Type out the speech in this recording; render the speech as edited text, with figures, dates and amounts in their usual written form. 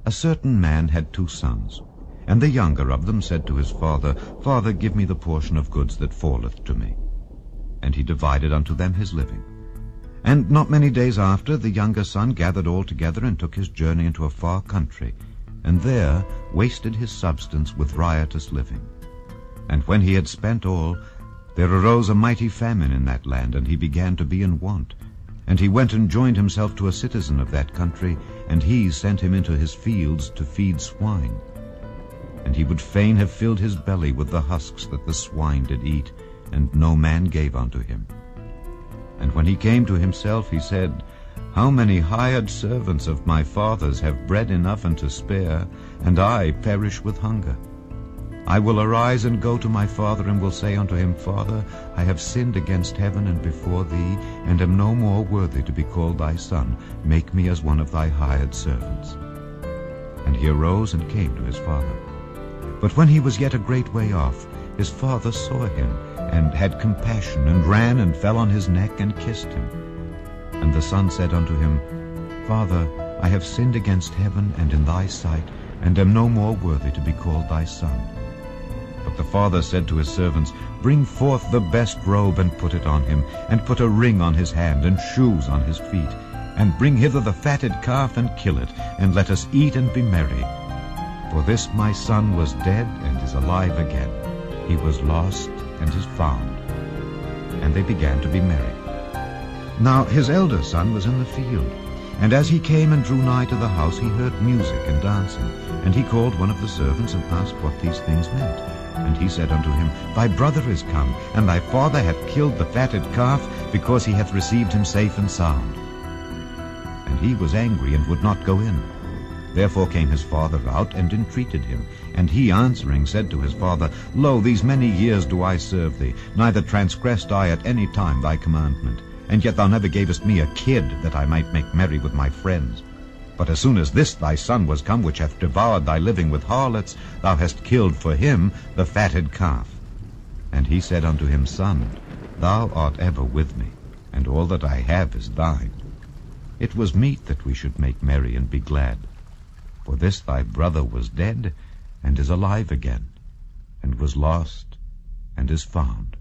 A certain man had 2 sons, and the younger of them said to his father, Father, give me the portion of goods that falleth to me. And he divided unto them his living. And not many days after, the younger son gathered all together and took his journey into a far country, and there wasted his substance with riotous living. And when he had spent all, there arose a mighty famine in that land, and he began to be in want. And he went and joined himself to a citizen of that country, and he sent him into his fields to feed swine. And he would fain have filled his belly with the husks that the swine did eat, and no man gave unto him. And when he came to himself, he said, How many hired servants of my father's have bread enough and to spare, and I perish with hunger? I will arise and go to my father, and will say unto him, Father, I have sinned against heaven and before thee, and am no more worthy to be called thy son. Make me as one of thy hired servants. And he arose and came to his father. But when he was yet a great way off, his father saw him, and had compassion, and ran and fell on his neck and kissed him. And the son said unto him, Father, I have sinned against heaven and in thy sight, and am no more worthy to be called thy son. But the father said to his servants, Bring forth the best robe, and put it on him, and put a ring on his hand, and shoes on his feet. And bring hither the fatted calf, and kill it, and let us eat and be merry. For this my son was dead, and is alive again. He was lost, and is found. And they began to be merry. Now his elder son was in the field. And as he came and drew nigh to the house, he heard music and dancing. And he called one of the servants, and asked what these things meant. And he said unto him, Thy brother is come, and thy father hath killed the fatted calf, because he hath received him safe and sound. And he was angry, and would not go in. Therefore came his father out, and entreated him. And he answering said to his father, Lo, these many years do I serve thee, neither transgressed I at any time thy commandment. And yet thou never gavest me a kid, that I might make merry with my friends. But as soon as this thy son was come, which hath devoured thy living with harlots, thou hast killed for him the fatted calf. And he said unto him, Son, thou art ever with me, and all that I have is thine. It was meet that we should make merry and be glad. For this thy brother was dead, and is alive again, and was lost, and is found.